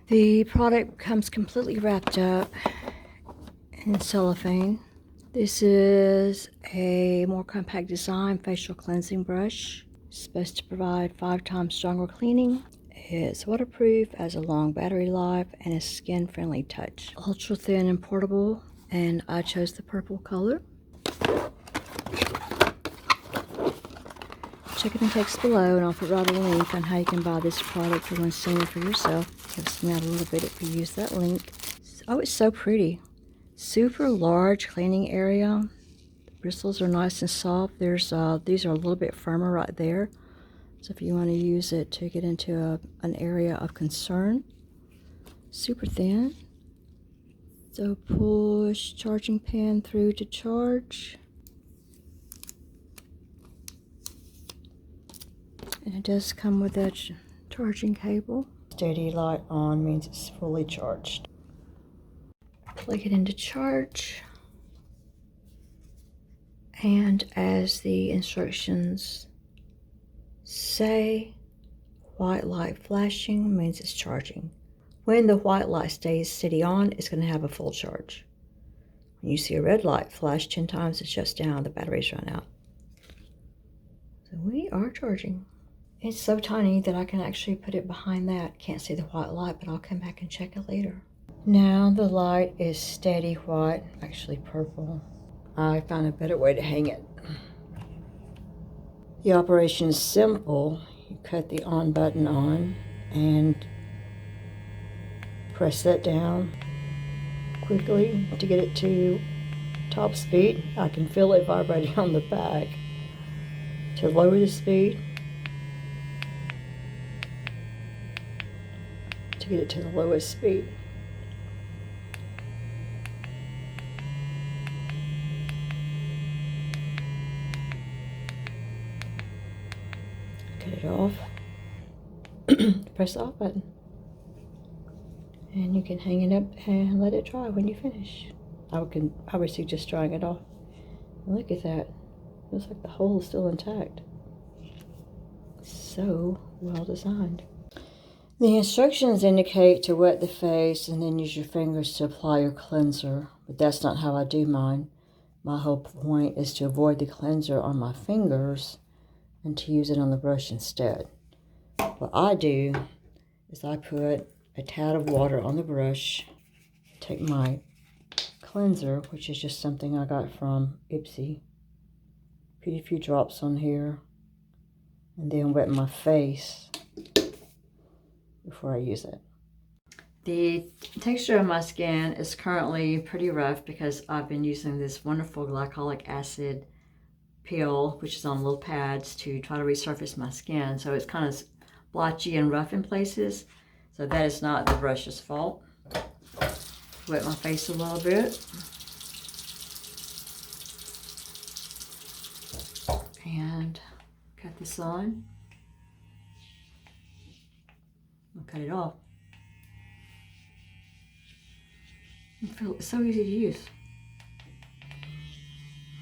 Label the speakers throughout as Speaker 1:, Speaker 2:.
Speaker 1: The product comes completely wrapped up in cellophane. This is a more compact design facial cleansing brush. It's supposed to provide 5 times stronger cleaning. It's waterproof, has a long battery life, and a skin-friendly touch. Ultra thin and portable, and I chose the purple color. Check in the text below, and I'll provide a link on how you can buy this product or when seeing it for yourself. Gives me out a little bit if you use that link. Oh, it's so pretty. Super large cleaning area. The bristles are nice and soft. These are a little bit firmer right there. So if you want to use it to get into an area of concern. Super thin. So push charging pin through to charge. And it does come with that charging cable. Steady light on means it's fully charged. Plug it into charge. And as the instructions say, white light flashing means it's charging. When the white light stays steady on, it's going to have a full charge. When you see a red light flash 10 times, it shuts down, the batteries run out. So we are charging. It's so tiny that I can actually put it behind that. Can't see the white light, but I'll come back and check it later. Now the light is steady white, actually purple. I found a better way to hang it. The operation is simple. You cut the on button on and press that down quickly to get it to top speed. I can feel it vibrating on the back. To lower the speed, to get it to the lowest speed. Cut it off. Press the off button. And you can hang it up and let it dry when you finish. I would suggest drying it off. Look at that. Looks like the hole is still intact. So well designed. The instructions indicate to wet the face and then use your fingers to apply your cleanser, but that's not how I do mine. My whole point is to avoid the cleanser on my fingers and to use it on the brush instead. What I do is I put a tad of water on the brush, take my cleanser, which is just something I got from Ipsy, put a few drops on here, and then wet my face before I use it. The texture of my skin is currently pretty rough because I've been using this wonderful glycolic acid peel, which is on little pads to try to resurface my skin. So it's kind of blotchy and rough in places. So that is not the brush's fault. Wet my face a little bit. And cut this on. I'll cut it off. It's so easy to use.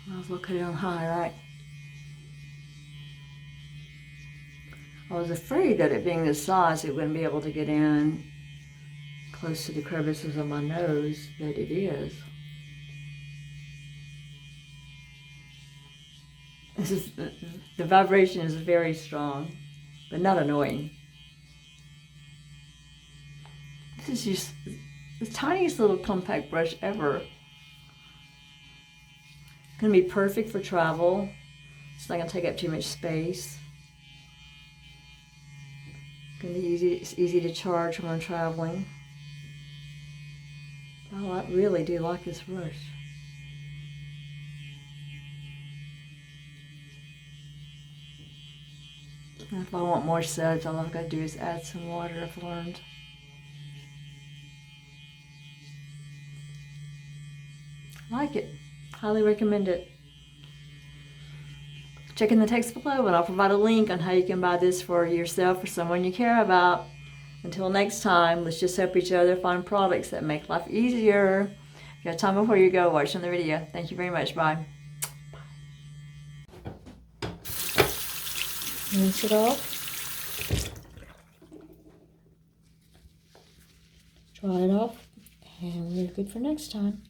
Speaker 1: Might as well cut it on high, right? I was afraid that it being this size, it wouldn't be able to get in close to the crevices of my nose, but it is. The vibration is very strong, but not annoying. This is just the tiniest little compact brush ever. It's going to be perfect for travel. It's not going to take up too much space. It's going to be easy to charge when I'm traveling. I really do like this brush. And if I want more suds, all I've got to do is add some water, I've learned. I like it. Highly recommend it. Check in the text below and I'll provide a link on how you can buy this for yourself or someone you care about. Until next time, let's just help each other find products that make life easier. If you have time before you go, watch another video. Thank you very much. Bye. Rinse it off. dry it off, and we're good for next time.